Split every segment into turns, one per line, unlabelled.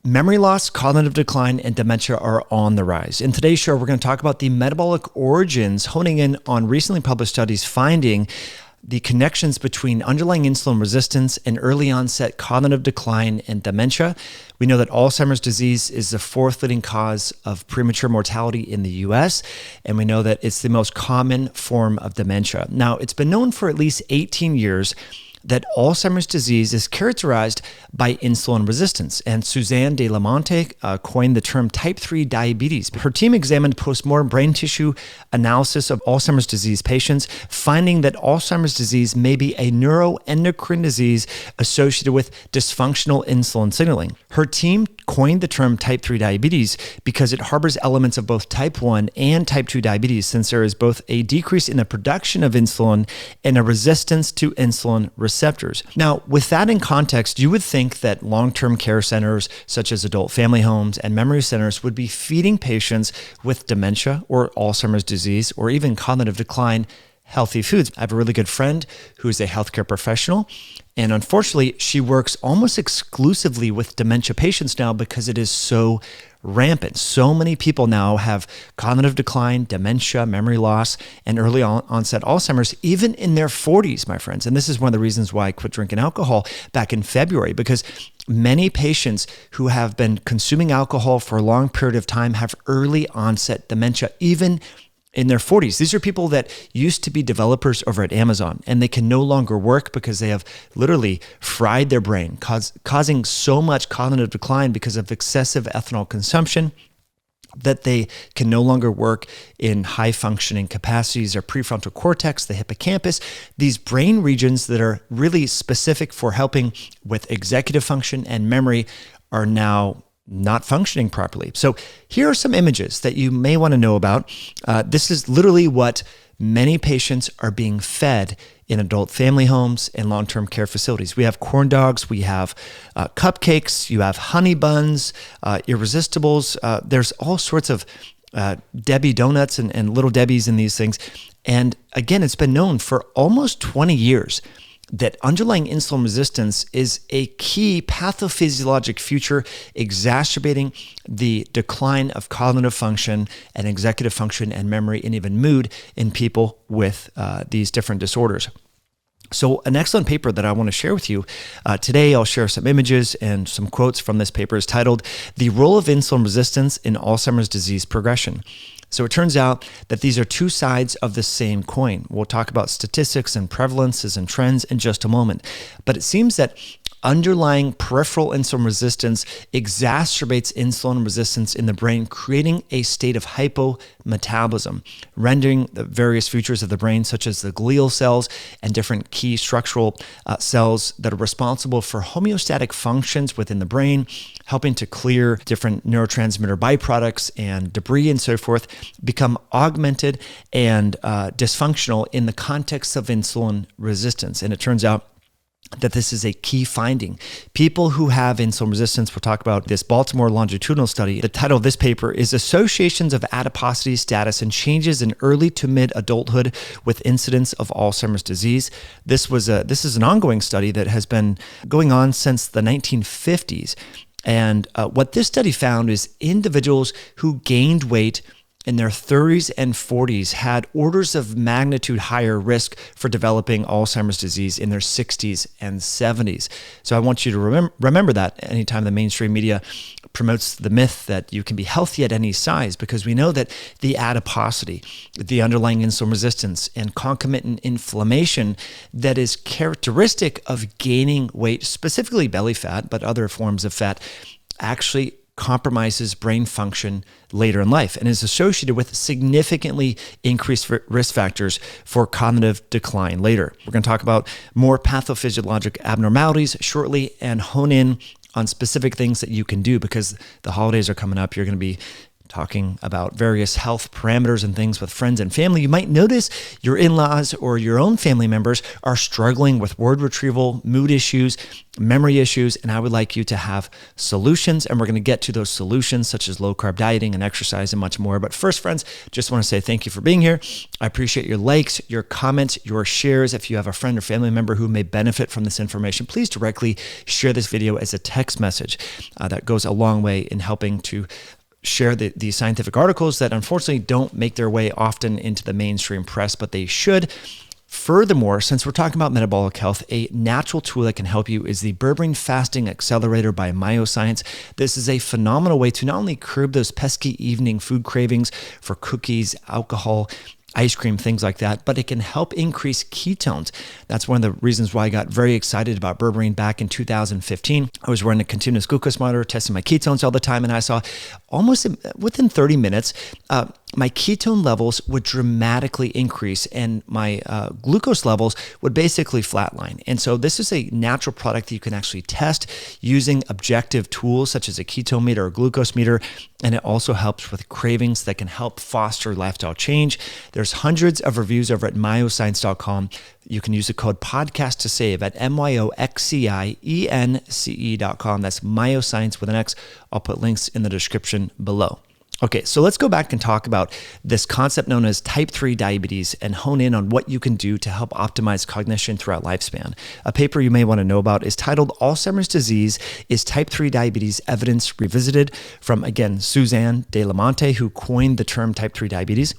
Memory loss, cognitive decline, and dementia are on the rise. In today's show, we're going to talk about the metabolic origins, honing in on recently published studies finding the connections between underlying insulin resistance and early onset cognitive decline and dementia. We know that Alzheimer's disease is the fourth leading cause of premature mortality in the US, and we know that it's the most common form of dementia. Now, it's been known for at least 18 years that Alzheimer's disease is characterized by insulin resistance. And Suzanne de la Monte coined the term type 3 diabetes. Her team examined postmortem brain tissue analysis of Alzheimer's disease patients, finding that Alzheimer's disease may be a neuro-endocrine disease associated with dysfunctional insulin signaling. Her team coined the term type 3 diabetes because it harbors elements of both type 1 and type 2 diabetes, since there is both a decrease in the production of insulin and a resistance to insulin receptors. Now, with that in context, you would think that long-term care centers, such as adult family homes and memory centers, would be feeding patients with dementia or Alzheimer's disease or even cognitive decline healthy foods. I have a really good friend who is a healthcare professional, and unfortunately, she works almost exclusively with dementia patients now because it is so rampant. So many people now have cognitive decline, dementia, memory loss, and early onset Alzheimer's, even in their 40s, my friends. And this is one of the reasons why I quit drinking alcohol back in February, because many patients who have been consuming alcohol for a long period of time have early onset dementia, even in their 40s. These are people that used to be developers over at Amazon, and they can no longer work because they have literally fried their brain, causing so much cognitive decline because of excessive ethanol consumption that they can no longer work in high functioning capacities. Their prefrontal cortex, the hippocampus, these brain regions that are really specific for helping with executive function and memory are now not functioning properly. So here are some images that you may want to know about. This is literally what many patients are being fed in adult family homes and long-term care facilities. We have corn dogs, we have cupcakes, you have honey buns, irresistibles. There's all sorts of Debbie donuts and little Debbies in these things. And again, it's been known for almost 20 years that underlying insulin resistance is a key pathophysiologic feature exacerbating the decline of cognitive function and executive function and memory and even mood in people with these different disorders. So an excellent paper that I want to share with you today, I'll share some images and some quotes from this paper, is titled "The Role of Insulin Resistance in Alzheimer's Disease Progression." So it turns out that these are two sides of the same coin. We'll talk about statistics and prevalences and trends in just a moment. But it seems that underlying peripheral insulin resistance exacerbates insulin resistance in the brain, creating a state of hypometabolism, rendering the various features of the brain, such as the glial cells and different key structural cells that are responsible for homeostatic functions within the brain, helping to clear different neurotransmitter byproducts and debris and so forth, become augmented and dysfunctional in the context of insulin resistance. And it turns out that this is a key finding. People who have insulin resistance, we'll talk about this Baltimore longitudinal study. The title of this paper is Associations of Adiposity Status and Changes in Early to Mid-Adulthood with Incidence of Alzheimer's Disease. This is an ongoing study that has been going on since the 1950s. And what this study found is individuals who gained weight in their 30s and 40s had orders of magnitude higher risk for developing Alzheimer's disease in their 60s and 70s. So I want you to remember that anytime the mainstream media promotes the myth that you can be healthy at any size, because we know that the adiposity, the underlying insulin resistance, and concomitant inflammation that is characteristic of gaining weight, specifically belly fat, but other forms of fat, actually compromises brain function later in life and is associated with significantly increased risk factors for cognitive decline later. We're going to talk about more pathophysiologic abnormalities shortly and hone in on specific things that you can do, because the holidays are coming up. You're going to be talking about various health parameters and things with friends and family, you might notice your in-laws or your own family members are struggling with word retrieval, mood issues, memory issues, and I would like you to have solutions, and we're going to get to those solutions such as low-carb dieting and exercise and much more. But first, friends, just want to say thank you for being here. I appreciate your likes, your comments, your shares. If you have a friend or family member who may benefit from this information, please directly share this video as a text message. That goes a long way in helping to share the scientific articles that unfortunately don't make their way often into the mainstream press, but they should. Furthermore, since we're talking about metabolic health, a natural tool that can help you is the berberine fasting accelerator by Myoscience. This is a phenomenal way to not only curb those pesky evening food cravings for cookies, alcohol, ice cream, things like that, but it can help increase ketones. That's one of the reasons why I got very excited about berberine back in 2015. I was running a continuous glucose monitor, testing my ketones all the time, and I saw almost within 30 minutes, my ketone levels would dramatically increase and my glucose levels would basically flatline. And so this is a natural product that you can actually test using objective tools such as a ketone meter or glucose meter. And it also helps with cravings that can help foster lifestyle change. There's hundreds of reviews over at myoscience.com. You can use the code podcast to save at MYOXCIENCE.com. That's Myoscience with an X. I'll put links in the description below. Okay, so let's go back and talk about this concept known as type 3 diabetes and hone in on what you can do to help optimize cognition throughout lifespan. A paper you may want to know about is titled Alzheimer's Disease, Is Type 3 Diabetes Evidence Revisited? From, again, Suzanne de la Monte, who coined the term type 3 diabetes.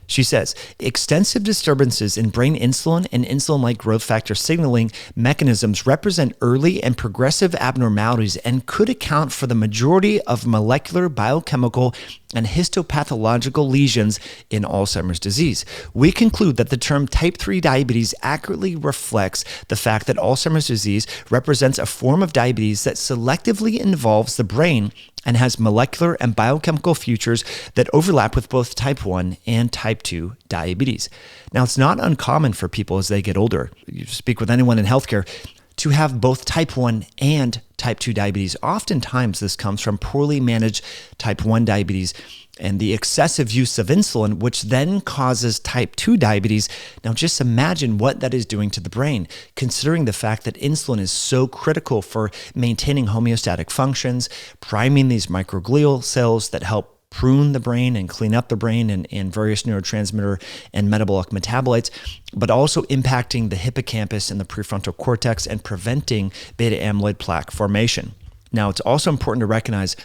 She says, extensive disturbances in brain insulin and insulin-like growth factor signaling mechanisms represent early and progressive abnormalities and could account for the majority of molecular, biochemical, and histopathological lesions in Alzheimer's disease. We conclude that the term type 3 diabetes accurately reflects the fact that Alzheimer's disease represents a form of diabetes that selectively involves the brain and has molecular and biochemical features that overlap with both type 1 and type 2 diabetes. Now, it's not uncommon for people as they get older. You speak with anyone in healthcare to have both type 1 and type 2 diabetes. Oftentimes, this comes from poorly managed type 1 diabetes and the excessive use of insulin, which then causes type 2 diabetes. Now, just imagine what that is doing to the brain, considering the fact that insulin is so critical for maintaining homeostatic functions, priming these microglial cells that help prune the brain and clean up the brain and various neurotransmitter and metabolic metabolites, but also impacting the hippocampus and the prefrontal cortex and preventing beta amyloid plaque formation. Now, it's also important to recognize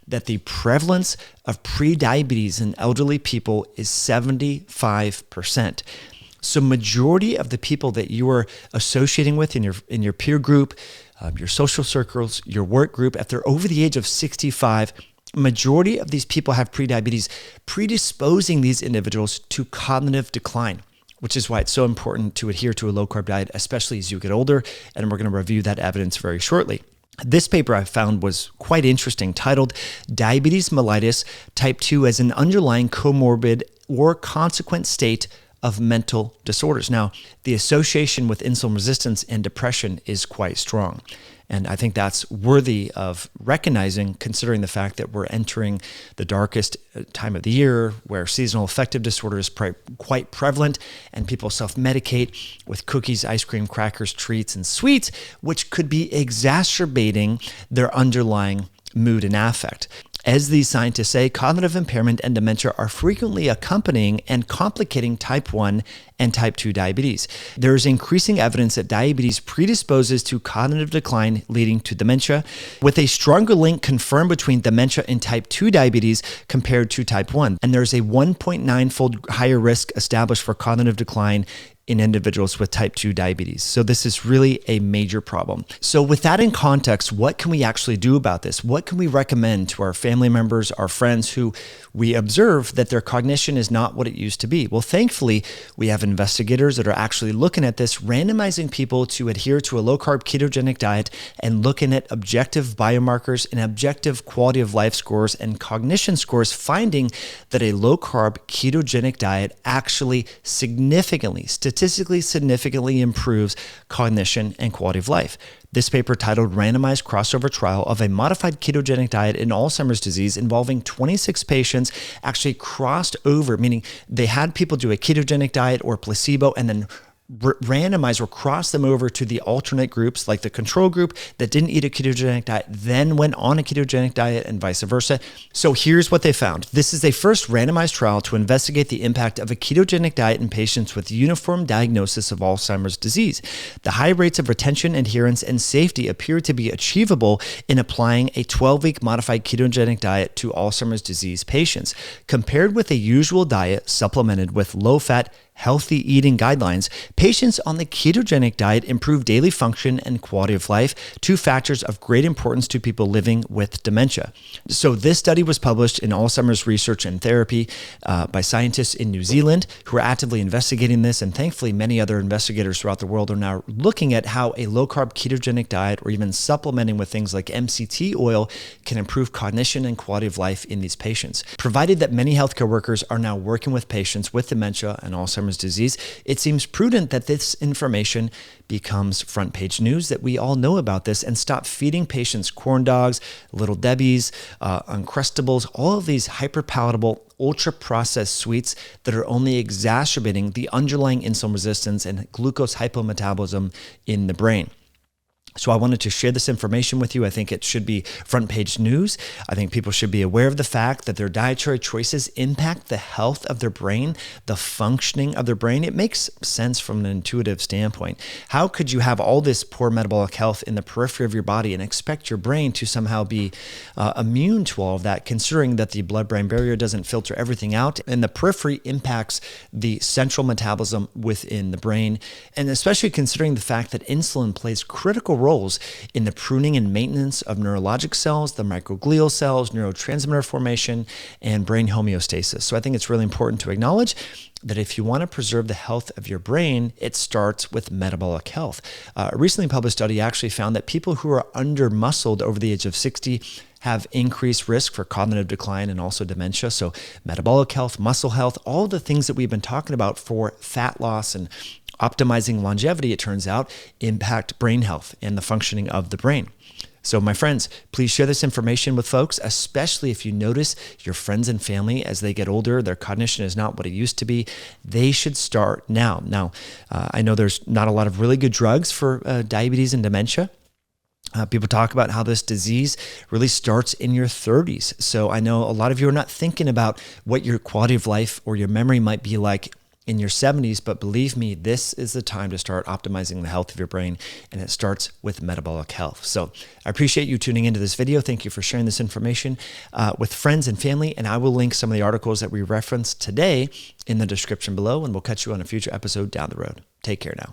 that the prevalence of prediabetes in elderly people is 75%. So majority of the people that you are associating with in your peer group, your social circles, your work group, if they're over the age of 65, majority of these people have prediabetes, predisposing these individuals to cognitive decline, which is why it's so important to adhere to a low-carb diet, especially as you get older, and we're going to review that evidence very shortly. This paper I found was quite interesting, titled Diabetes Mellitus Type 2 as an Underlying Comorbid or Consequent State of Mental Disorders. Now, the association with insulin resistance and depression is quite strong. And I think that's worthy of recognizing, considering the fact that we're entering the darkest time of the year where seasonal affective disorder is quite prevalent and people self-medicate with cookies, ice cream, crackers, treats, and sweets, which could be exacerbating their underlying mood and affect. As these scientists say, cognitive impairment and dementia are frequently accompanying and complicating type 1 and type 2 diabetes. There is increasing evidence that diabetes predisposes to cognitive decline leading to dementia, with a stronger link confirmed between dementia and type 2 diabetes compared to type 1. And there's a 1.9-fold higher risk established for cognitive decline in individuals with type 2 diabetes. So this is really a major problem. So with that in context, what can we actually do about this? What can we recommend to our family members, our friends who we observe that their cognition is not what it used to be? Well, thankfully, we have investigators that are actually looking at this, randomizing people to adhere to a low-carb ketogenic diet and looking at objective biomarkers and objective quality of life scores and cognition scores, finding that a low-carb ketogenic diet actually significantly, statistically statistically significantly improves cognition and quality of life. This paper, titled Randomized Crossover Trial of a Modified Ketogenic Diet in Alzheimer's Disease, involving 26 patients, actually crossed over, meaning they had people do a ketogenic diet or placebo and then randomize or cross them over to the alternate groups, like the control group that didn't eat a ketogenic diet, then went on a ketogenic diet, and vice versa. So here's what they found. This is a first randomized trial to investigate the impact of a ketogenic diet in patients with uniform diagnosis of Alzheimer's disease. The high rates of retention, adherence, and safety appear to be achievable in applying a 12-week modified ketogenic diet to Alzheimer's disease patients. Compared with a usual diet supplemented with low-fat, healthy eating guidelines, patients on the ketogenic diet improve daily function and quality of life, two factors of great importance to people living with dementia. So this study was published in Alzheimer's Research and Therapy by scientists in New Zealand who are actively investigating this, and thankfully many other investigators throughout the world are now looking at how a low-carb ketogenic diet or even supplementing with things like MCT oil can improve cognition and quality of life in these patients. Provided that many healthcare workers are now working with patients with dementia and Alzheimer's disease, it seems prudent that this information becomes front page news, that we all know about this and stop feeding patients corn dogs, Little Debbie's, Uncrustables, all of these hyper-palatable, ultra-processed sweets that are only exacerbating the underlying insulin resistance and glucose hypometabolism in the brain. So I wanted to share this information with you. I think it should be front page news. I think people should be aware of the fact that their dietary choices impact the health of their brain, the functioning of their brain. It makes sense from an intuitive standpoint. How could you have all this poor metabolic health in the periphery of your body and expect your brain to somehow be immune to all of that, considering that the blood-brain barrier doesn't filter everything out and the periphery impacts the central metabolism within the brain, and especially considering the fact that insulin plays critical roles in the pruning and maintenance of neurologic cells, the microglial cells, neurotransmitter formation, and brain homeostasis. So I think it's really important to acknowledge that if you want to preserve the health of your brain, it starts with metabolic health. A recently published study actually found that people who are under-muscled over the age of 60 have increased risk for cognitive decline and also dementia. So metabolic health, muscle health, all the things that we've been talking about for fat loss and optimizing longevity, it turns out, impact brain health and the functioning of the brain. So my friends, please share this information with folks, especially if you notice your friends and family as they get older, their cognition is not what it used to be. They should start now. Now, I know there's not a lot of really good drugs for diabetes and dementia. People talk about how this disease really starts in your 30s. So I know a lot of you are not thinking about what your quality of life or your memory might be like in your 70s, but believe me, this is the time to start optimizing the health of your brain, and it starts with metabolic health. So I appreciate you tuning into this video. Thank you for sharing this information with friends and family, and I will link some of the articles that we referenced today in the description below, and we'll catch you on a future episode down the road. Take care now.